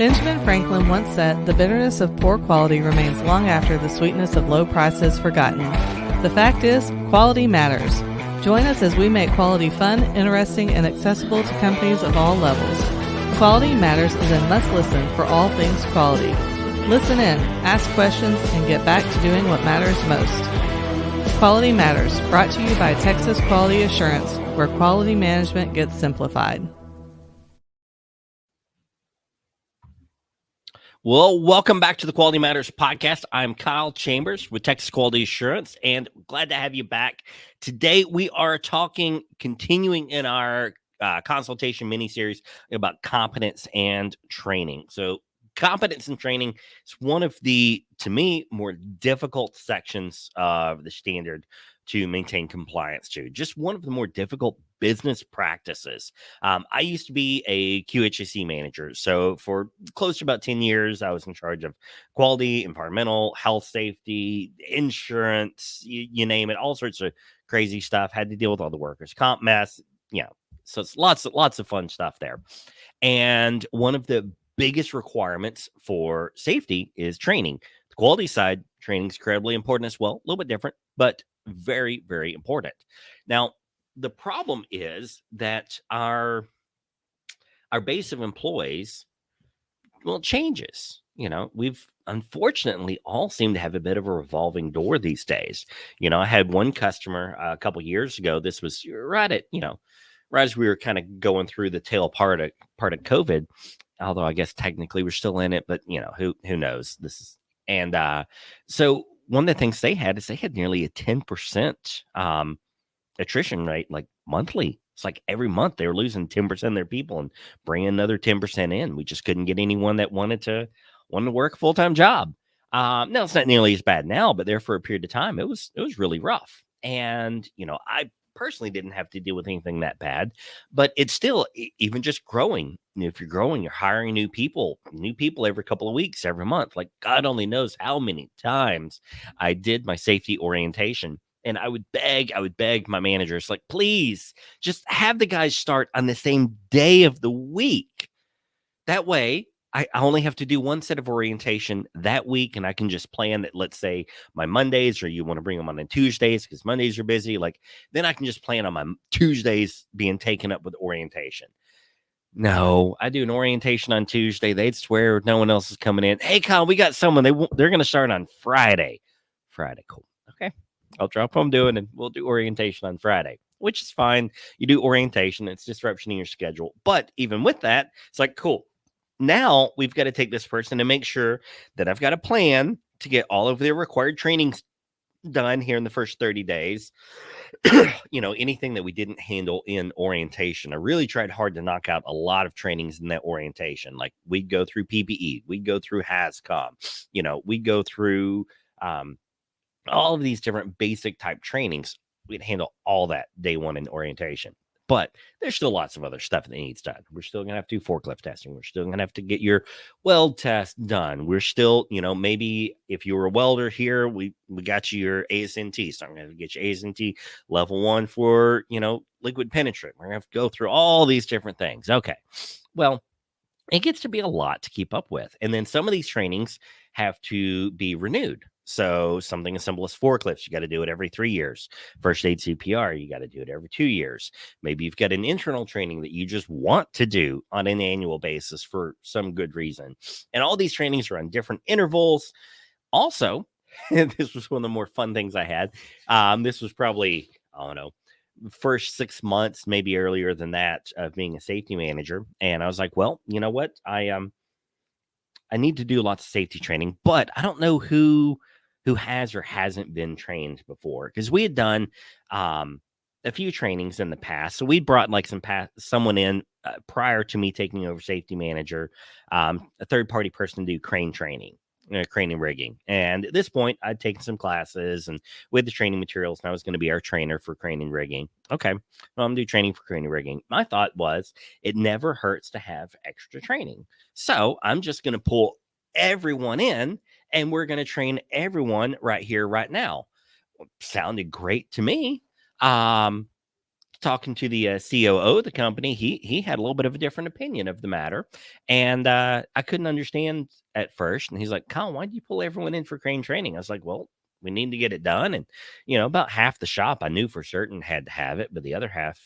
Benjamin Franklin once said, "The bitterness of poor quality remains long after the sweetness of low price is forgotten." The fact is, quality matters. Join us as we make quality fun, interesting, and accessible to companies of all levels. Quality Matters is a must-listen for all things quality. Listen in, ask questions, and get back to doing what matters most. Quality Matters, brought to you by Texas Quality Assurance, where quality management gets simplified. Well, welcome back to the Quality Matters podcast. I'm Kyle Chambers with Texas Quality Assurance, and glad to have you back. Today, we are continuing in our consultation mini-series about competence and training. So competence and training is one of the, to me, more difficult sections of the standard to maintain compliance to. Just one of the more difficult business practices. I used to be a QHSE manager. So for close to about 10 years, I was in charge of quality, environmental, health, safety, insurance, you name it, all sorts of crazy stuff. Had to deal with all the workers' comp mess, so it's lots of fun stuff there. And one of the biggest requirements for safety is training. The quality side, training is incredibly important as well. A little bit different, but very, very important. Now, the problem is that our base of employees, well, changes. We've unfortunately all seem to have a bit of a revolving door these days. I had one customer a couple years ago. This was right as we were kind of going through the tail part of COVID. Although I guess technically we're still in it, but who knows? So one of the things they had is they had nearly a 10% attrition rate, like monthly. It's like every month they were losing 10% of their people and bringing another 10% in. We just couldn't get anyone that wanted to work a full-time job. Now it's not nearly as bad now, but there for a period of time, it was really rough. And, I personally didn't have to deal with anything that bad, but it's still, even just growing. If you're growing, you're hiring new people every couple of weeks, every month. Like God only knows how many times I did my safety orientation. And I would beg my managers, like, please just have the guys start on the same day of the week. That way, I only have to do one set of orientation that week, and I can just plan that, let's say, my Mondays, or you want to bring them on Tuesdays because Mondays are busy. Like, then I can just plan on my Tuesdays being taken up with orientation. No, I do an orientation on Tuesday. They'd swear no one else is coming in. Hey, Kyle, we got someone. They're going to start on Friday. Friday, cool. Okay. I'll drop what I'm doing and we'll do orientation on Friday, which is fine. You do orientation. It's disruption in your schedule. But even with that, it's like, cool. Now we've got to take this person and make sure that I've got a plan to get all of their required trainings done here in the first 30 days. Anything that we didn't handle in orientation. I really tried hard to knock out a lot of trainings in that orientation. Like we'd go through PPE, we'd go through HAZCOM, we'd go through all of these different basic type trainings. We'd handle all that day one in orientation. But there's still lots of other stuff that needs done. We're still going to have to do forklift testing. We're still going to have to get your weld test done. We're still, maybe if you were a welder here, we got you your ASNT. So I'm going to get you ASNT level 1 for, liquid penetrant. We're going to have to go through all these different things. Okay. Well, it gets to be a lot to keep up with. And then some of these trainings have to be renewed. So something as simple as forklifts, you got to do it every 3 years. First aid CPR, you got to do it every 2 years. Maybe you've got an internal training that you just want to do on an annual basis for some good reason. And all these trainings are on different intervals. Also, this was one of the more fun things I had. This was probably, I don't know, first 6 months, maybe earlier than that, of being a safety manager. And I was like, well, you know what? I need to do lots of safety training, but I don't know who has or hasn't been trained before, because we had done a few trainings in the past. So we brought like someone in prior to me taking over safety manager, a third-party person to do crane training, crane and rigging. And at this point, I'd taken some classes and with the training materials, and I was going to be our trainer for crane and rigging. Okay, well, I'm going to do training for crane and rigging. My thought was it never hurts to have extra training. So I'm just going to pull everyone in and we're going to train everyone right here, right now. Sounded great to me. talking to the COO of the company, he had a little bit of a different opinion of the matter, and I couldn't understand at first. And he's like, "Kyle, why do you pull everyone in for crane training?" I was like, "Well, we need to get it done." And about half the shop I knew for certain had to have it, but the other half,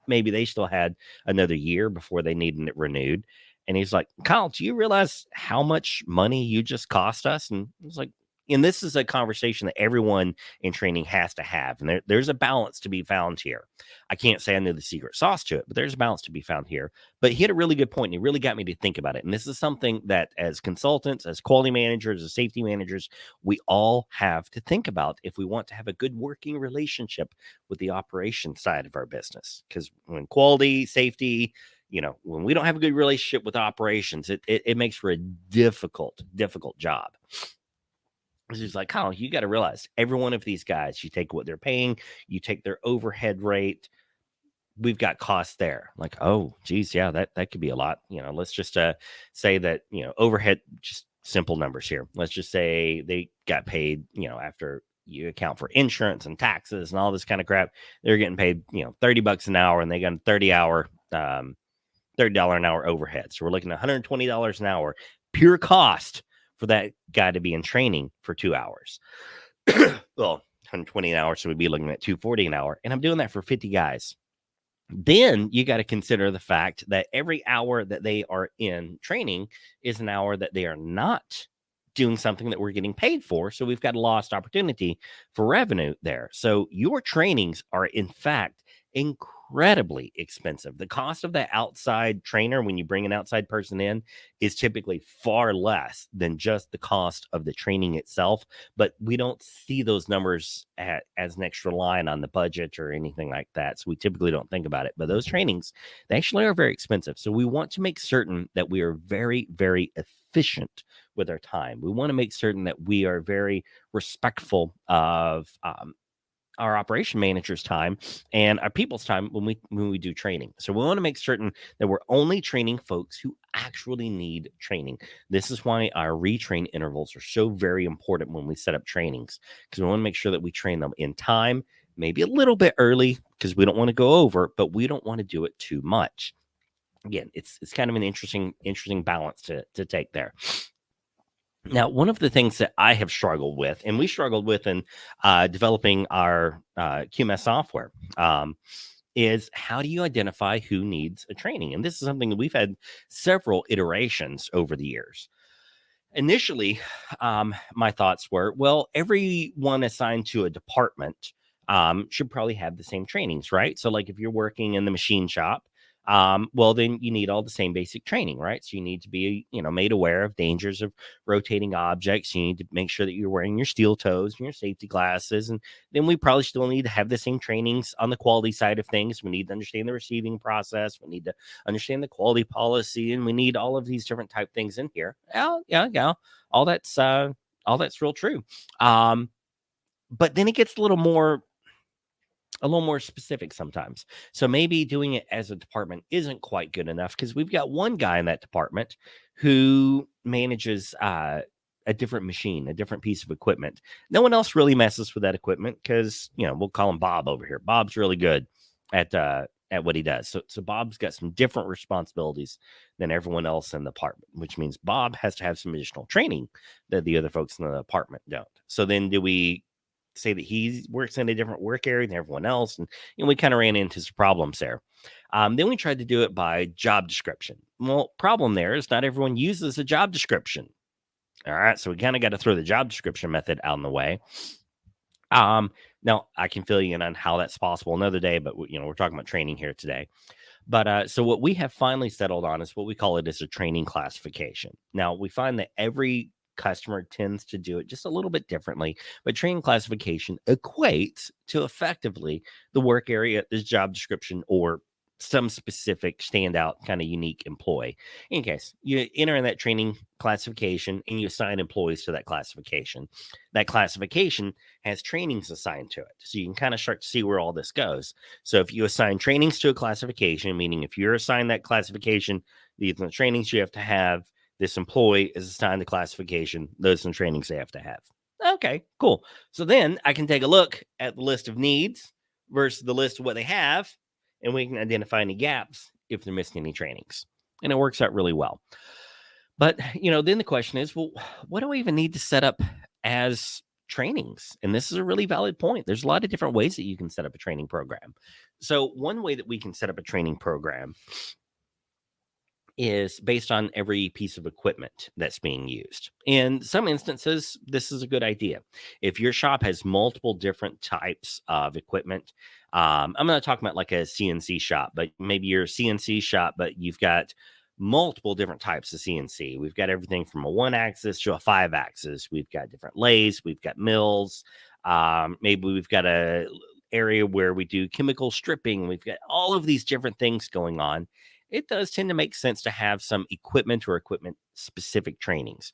maybe they still had another year before they needed it renewed. And he's like, "Kyle, do you realize how much money you just cost us?" And I was like, and this is a conversation that everyone in training has to have. And there's a balance to be found here. I can't say I know the secret sauce to it, but there's a balance to be found here. But he had a really good point, and he really got me to think about it. And this is something that as consultants, as quality managers, as safety managers, we all have to think about if we want to have a good working relationship with the operations side of our business. Because when quality, safety, when we don't have a good relationship with operations, it makes for a difficult job. He's like, "Kyle, you got to realize every one of these guys, you take what they're paying, you take their overhead rate. We've got costs there." Like, "Oh, geez, yeah, that could be a lot." Let's just say that, overhead, just simple numbers here. Let's just say they got paid, after you account for insurance and taxes and all this kind of crap, they're getting paid, $30 an hour, and they got a $30 an hour overhead. So we're looking at $120 an hour, pure cost for that guy to be in training for 2 hours. Well, 120 an hour, so we'd be looking at $240 an hour, and I'm doing that for 50 guys. Then you got to consider the fact that every hour that they are in training is an hour that they are not doing something that we're getting paid for. So we've got a lost opportunity for revenue there. So your trainings are, in fact, incredibly expensive. The cost of the outside trainer, when you bring an outside person in, is typically far less than just the cost of the training itself. But we don't see those numbers as an extra line on the budget or anything like that. So we typically don't think about it. But those trainings, they actually are very expensive. So we want to make certain that we are very, very efficient with our time. We want to make certain that we are very respectful of our operation manager's time and our people's time when we do training. So we want to make certain that we're only training folks who actually need training. This is why our retrain intervals are so very important when we set up trainings, because we want to make sure that we train them in time, maybe a little bit early, because we don't want to go over, but we don't want to do it too much. Again, it's kind of an interesting balance to take there. Now, one of the things that I have struggled with, and we struggled with in developing our QMS software, is how do you identify who needs a training? And this is something that we've had several iterations over the years. Initially, my thoughts were, well, everyone assigned to a department should probably have the same trainings, right? So like if you're working in the machine shop, well, then you need all the same basic training, right? So you need to be, made aware of dangers of rotating objects. You need to make sure that you're wearing your steel toes and your safety glasses. And then we probably still need to have the same trainings on the quality side of things. We need to understand the receiving process. We need to understand the quality policy, and we need all of these different type things in here. Yeah. All that's real true. But then it gets a little more specific sometimes. So maybe doing it as a department isn't quite good enough, because we've got one guy in that department who manages a different machine, a different piece of equipment. No one else really messes with that equipment because, we'll call him Bob over here. Bob's really good at what he does. So Bob's got some different responsibilities than everyone else in the department, which means Bob has to have some additional training that the other folks in the department don't. So then do we say that he works in a different work area than everyone else? And we kind of ran into some problems there. Then we tried to do it by job description. Well, problem there is not everyone uses a job description. All right, so we kind of got to throw the job description method out in the way. Now I can fill you in on how that's possible another day, but we're talking about training here today. But so what we have finally settled on is what we call it as a training classification. Now we find that every customer tends to do it just a little bit differently, but training classification equates to effectively the work area, this job description, or some specific standout kind of unique employee. In case you enter in that training classification and you assign employees to that classification has trainings assigned to it. So you can kind of start to see where all this goes. So if you assign trainings to a classification, meaning if you're assigned that classification, these are the trainings you have to have. This employee is assigned the classification. Those are the trainings they have to have. Okay, cool. So then I can take a look at the list of needs. versus the list of what they have, and we can identify any gaps if they're missing any trainings. And it works out really well. But, then the question is, well, what do we even need to set up as trainings? And this is a really valid point. There's a lot of different ways that you can set up a training program. So one way that we can set up a training program is based on every piece of equipment that's being used. In some instances, this is a good idea. If your shop has multiple different types of equipment, I'm not talking about like a CNC shop, but maybe you're a CNC shop, but you've got multiple different types of CNC. We've got everything from a 1-axis to a 5-axis. We've got different lathes. We've got mills. Maybe we've got a area where we do chemical stripping. We've got all of these different things going on. It does tend to make sense to have some equipment or equipment specific trainings.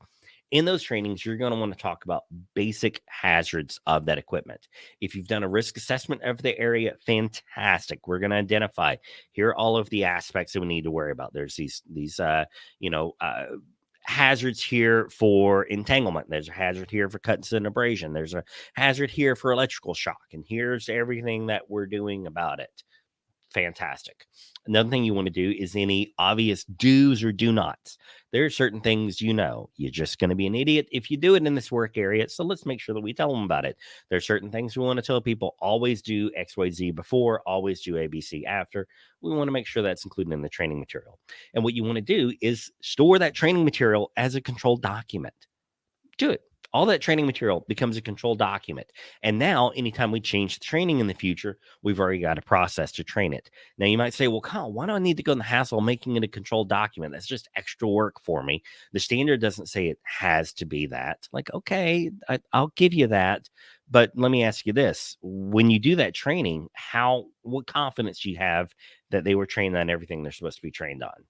In those trainings, you're going to want to talk about basic hazards of that equipment. If you've done a risk assessment of the area, fantastic. We're going to identify here are all of the aspects that we need to worry about. There's these hazards here for entanglement. There's a hazard here for cuts and abrasion. There's a hazard here for electrical shock. And here's everything that we're doing about it. Fantastic. Another thing you want to do is any obvious do's or do nots. There are certain things you're just going to be an idiot if you do it in this work area. So let's make sure that we tell them about it. There are certain things we want to tell people. Always do X, Y, Z before. Always do A, B, C after. We want to make sure that's included in the training material. And what you want to do is store that training material as a controlled document. Do it. All that training material becomes a controlled document. And now, anytime we change the training in the future, we've already got a process to train it. Now, you might say, well, Kyle, why do I need to go in the hassle of making it a controlled document? That's just extra work for me. The standard doesn't say it has to be that. Like, okay, I'll give you that. But let me ask you this. When you do that training, what confidence do you have that they were trained on everything they're supposed to be trained on?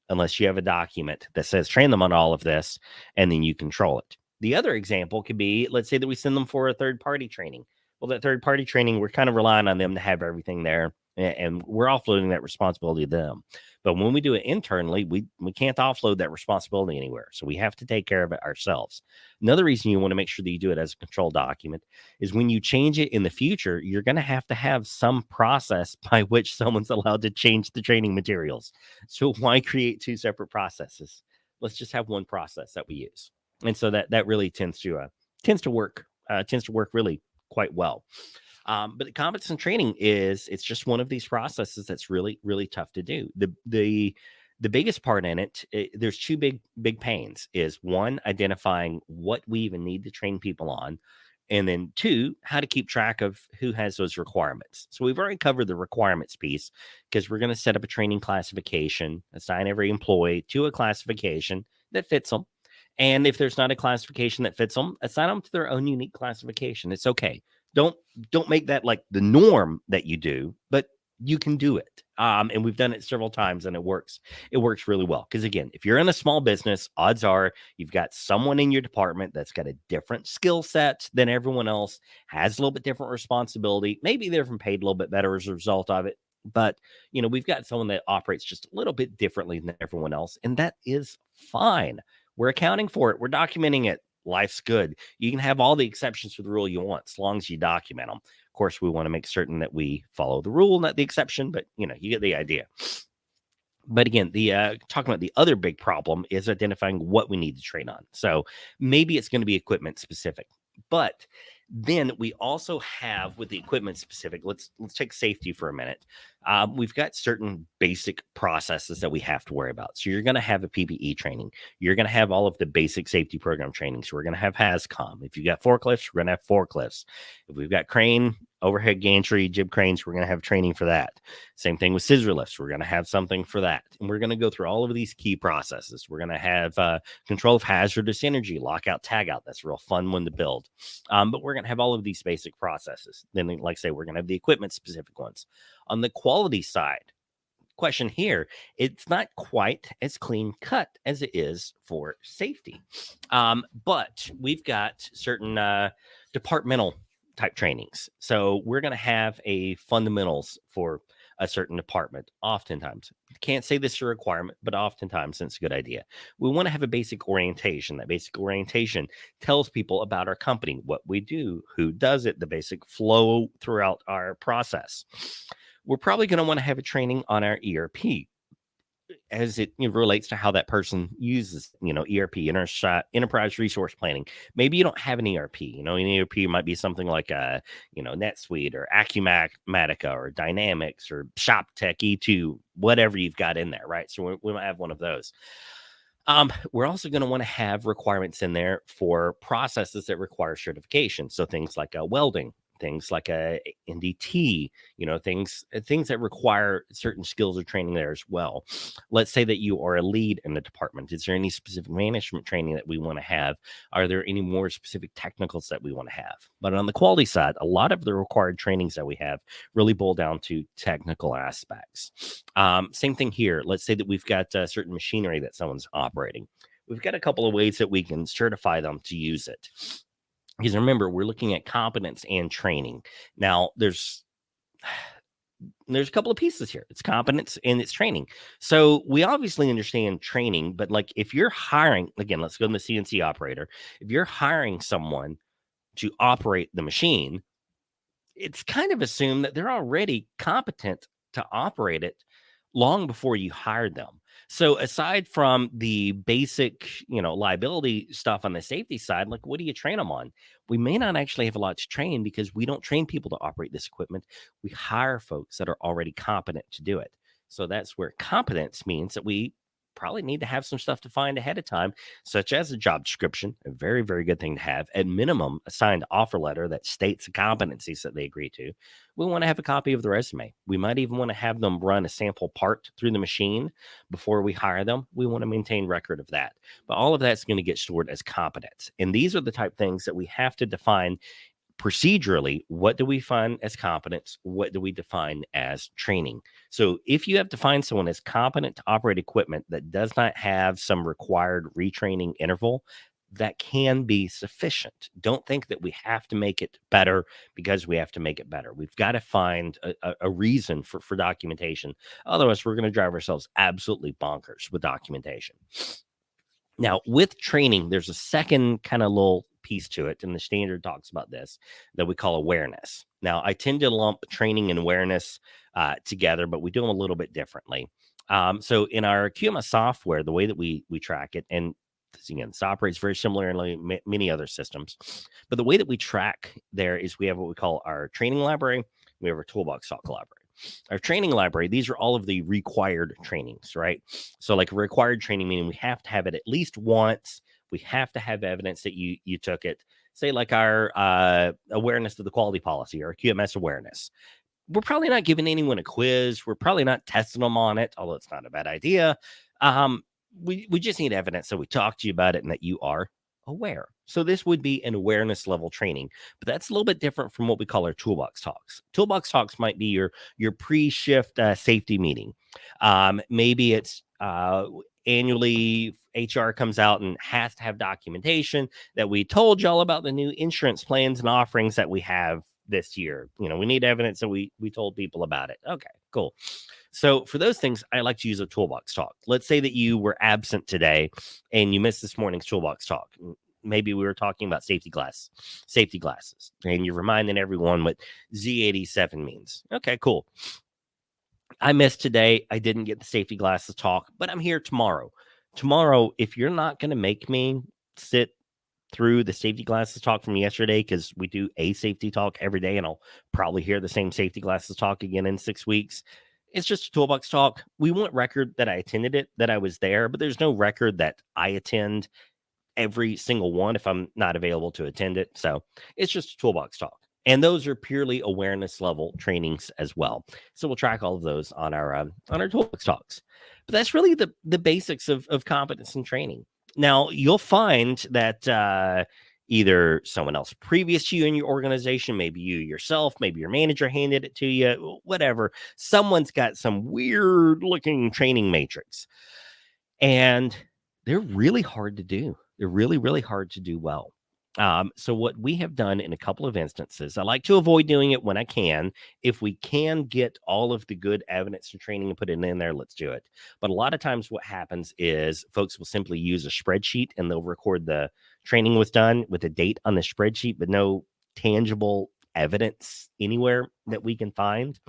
Unless you have a document that says train them on all of this, and then you control it. The other example could be, let's say that we send them for a third-party training. Well, that third-party training, we're kind of relying on them to have everything there, and we're offloading that responsibility to them. But when we do it internally, we can't offload that responsibility anywhere. So we have to take care of it ourselves. Another reason you want to make sure that you do it as a controlled document is when you change it in the future, you're going to have some process by which someone's allowed to change the training materials. So why create two separate processes? Let's just have one process that we use. And so that really tends to work really quite well. But the competence and training it's just one of these processes that's really, really tough to do. The biggest part in it, there's two big pains. Is one, identifying what we even need to train people on, and then two, how to keep track of who has those requirements. So we've already covered the requirements piece because we're going to set up a training classification, assign every employee to a classification that fits them. And if there's not a classification that fits them, assign them to their own unique classification. It's okay. Don't make that like the norm that you do, but you can do it. And we've done it several times, and it works. It works really well. Because again, if you're in a small business, odds are you've got someone in your department that's got a different skill set than everyone else, has a little bit different responsibility. Maybe they're paid a little bit better as a result of it. But, we've got someone that operates just a little bit differently than everyone else, and that is fine. We're accounting for it. We're documenting it. Life's good. You can have all the exceptions to the rule you want as long as you document them. Of course, we want to make certain that we follow the rule, not the exception, but you get the idea. But again, talking about the other big problem is identifying what we need to train on. So maybe it's going to be equipment specific, but then we also have with the equipment specific, let's take safety for a minute. We've got certain basic processes that we have to worry about. So you're going to have a PPE training. You're going to have all of the basic safety program training. So we're going to have HAZCOM. If you've got forklifts, we're going to have forklifts. If we've got crane, overhead gantry, jib cranes, we're going to have training for that. Same thing with scissor lifts. We're going to have something for that. And we're going to go through all of these key processes. We're going to have control of hazardous energy, lockout, tagout. That's a real fun one to build. But we're going to have all of these basic processes. Then, like I say, we're going to have the equipment specific ones. On the quality side, question here, it's not quite as clean cut as it is for safety. But we've got certain departmental type trainings. So we're going to have a fundamentals for a certain department. Oftentimes, can't say this is a requirement, but oftentimes it's a good idea. We want to have a basic orientation. That basic orientation tells people about our company, what we do, who does it, the basic flow throughout our process. We're probably going to want to have a training on our ERP as it relates to how that person uses, ERP, enterprise resource planning. Maybe you don't have an ERP. An ERP might be something like NetSuite or Acumatica or Dynamics or ShopTech E2, whatever you've got in there, right? So we might have one of those. We're also going to want to have requirements in there for processes that require certification. So things like welding, things like NDT, things that require certain skills or training there as well. Let's say that you are a lead in the department. Is there any specific management training that we want to have? Are there any more specific technicals that we want to have? But on the quality side, a lot of the required trainings that we have really boil down to technical aspects. Same thing here. Let's say that we've got certain machinery that someone's operating. We've got a couple of ways that we can certify them to use it. Because remember, we're looking at competence and training. Now, there's a couple of pieces here. It's competence and it's training. So we obviously understand training, but like if you're hiring, again, let's go to the CNC operator. If you're hiring someone to operate the machine, it's kind of assumed that they're already competent to operate it long before you hired them. So aside from the basic, liability stuff on the safety side, like what do you train them on? We may not actually have a lot to train because we don't train people to operate this equipment. We hire folks that are already competent to do it. So that's where competence means that we probably need to have some stuff defined ahead of time, such as a job description, a very, very good thing to have. At minimum, a signed offer letter that states the competencies that they agree to. We want to have a copy of the resume. We might even want to have them run a sample part through the machine before we hire them. We want to maintain record of that. But all of that's going to get stored as competence. And these are the type of things that we have to define procedurally. What do we define as competence? What do we define as training? So if you have defined someone as competent to operate equipment that does not have some required retraining interval, that can be sufficient. Don't think that we have to make it better because we have to make it better. We've got to find a reason for documentation. Otherwise, we're going to drive ourselves absolutely bonkers with documentation. Now, with training, there's a second kind of little piece to it, and the standard talks about this, that we call awareness. Now, I tend to lump training and awareness together, but we do them a little bit differently. So in our QMS software, the way that we track it, and again, this operates very similarly in many other systems, but the way that we track there is we have what we call our training library. We have our toolbox talk library. Our training library, these are all of the required trainings, right? So like required training, meaning we have to have it at least once. We have to have evidence that you took it. Say like our awareness of the quality policy or QMS awareness. We're probably not giving anyone a quiz. We're probably not testing them on it, although it's not a bad idea. We just need evidence that we talked to you about it and that you are aware. So this would be an awareness level training, but that's a little bit different from what we call our toolbox talks. Toolbox talks might be your pre-shift safety meeting. Maybe it's annually HR comes out and has to have documentation that we told y'all about the new insurance plans and offerings that we have this year. We need evidence that we told people about it. Okay, cool. So for those things, I like to use a toolbox talk. Let's say that you were absent today and you missed this morning's toolbox talk. Maybe we were talking about safety glasses, and you're reminding everyone what Z87 means. Okay, cool. I missed today. I didn't get the safety glasses talk, but I'm here tomorrow. Tomorrow, if you're not going to make me sit through the safety glasses talk from yesterday, because we do a safety talk every day, and I'll probably hear the same safety glasses talk again in 6 weeks. It's just a toolbox talk. We want record that I attended it, that I was there, but there's no record that I attend every single one if I'm not available to attend it. So it's just a toolbox talk. And those are purely awareness level trainings as well. So we'll track all of those on our toolbox talks. But that's really the basics of competence and training. Now, you'll find that either someone else previous to you in your organization, maybe you yourself, maybe your manager handed it to you, whatever. Someone's got some weird looking training matrix. And they're really hard to do. They're really, really hard to do well. So what we have done in a couple of instances, I like to avoid doing it when I can. If we can get all of the good evidence and training and put it in there, let's do it. But a lot of times what happens is folks will simply use a spreadsheet and they'll record the training was done with a date on the spreadsheet, but no tangible evidence anywhere that we can find.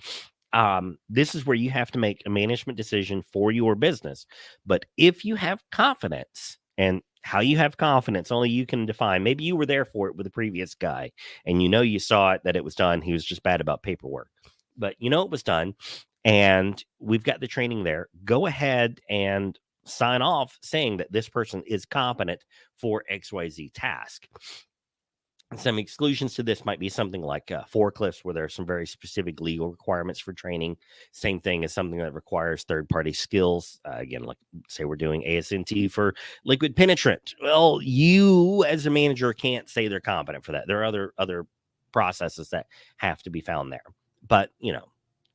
This is where you have to make a management decision for your business. But if you have confidence, and how you have confidence, only you can define. Maybe you were there for it with the previous guy, and you saw it that it was done. He was just bad about paperwork, but it was done, and we've got the training there. Go ahead and sign off saying that this person is competent for XYZ task. Some exclusions to this might be something like forklifts, where there are some very specific legal requirements for training. Same thing as something that requires third-party skills. Again, like say we're doing ASNT for liquid penetrant. Well, you as a manager can't say they're competent for that. There are other processes that have to be found there. But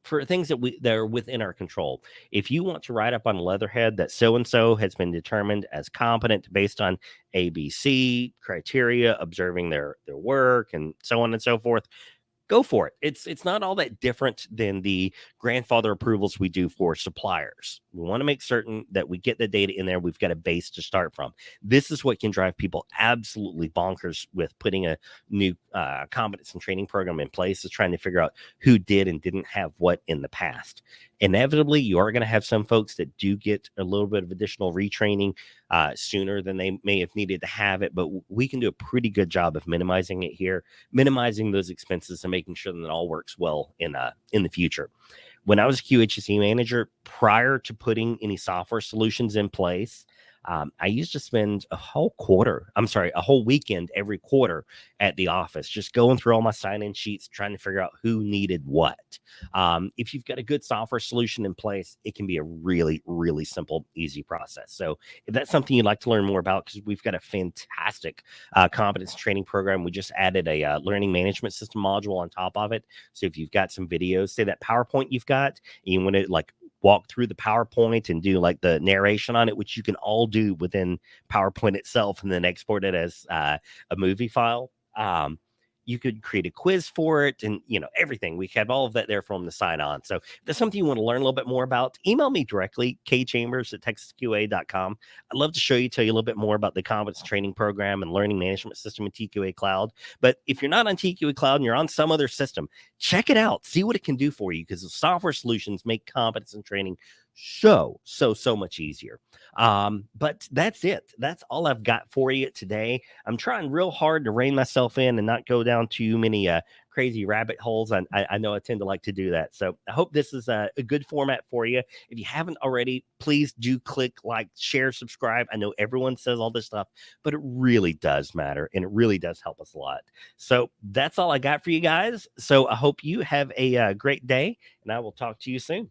for things that are within our control. If you want to write up on letterhead that so-and-so has been determined as competent based on ABC criteria, observing their work and so on and so forth, go for it. It's not all that different than the grandfather approvals we do for suppliers. We want to make certain that we get the data in there. We've got a base to start from. This is what can drive people absolutely bonkers with putting a new competence and training program in place, is trying to figure out who did and didn't have what in the past. Inevitably, you are going to have some folks that do get a little bit of additional retraining sooner than they may have needed to have it, but we can do a pretty good job of minimizing it here, minimizing those expenses and making sure that it all works well in the future. When I was a QHSE manager, prior to putting any software solutions in place, I used to spend a whole weekend every quarter at the office, just going through all my sign-in sheets, trying to figure out who needed what. If you've got a good software solution in place, it can be a really, really simple, easy process. So if that's something you'd like to learn more about, because we've got a fantastic competence training program, we just added a learning management system module on top of it. So if you've got some videos, say that PowerPoint you've got, and you want to walk through the PowerPoint and do the narration on it, which you can all do within PowerPoint itself, and then export it as a movie file. You could create a quiz for it and, everything. We have all of that there for them to sign on. So if there's something you want to learn a little bit more about, email me directly, kchambers@texasqa.com. I'd love to tell you a little bit more about the competence training program and learning management system in TQA Cloud. But if you're not on TQA Cloud and you're on some other system, check it out. See what it can do for you, because the software solutions make competence and training so much easier. But that's it. That's all I've got for you today. I'm trying real hard to rein myself in and not go down too many crazy rabbit holes. I know I tend to like to do that. So I hope this is a good format for you. If you haven't already, please do click like, share, subscribe. I know everyone says all this stuff, but it really does matter, and it really does help us a lot. So that's all I got for you guys. So I hope you have a great day, and I will talk to you soon.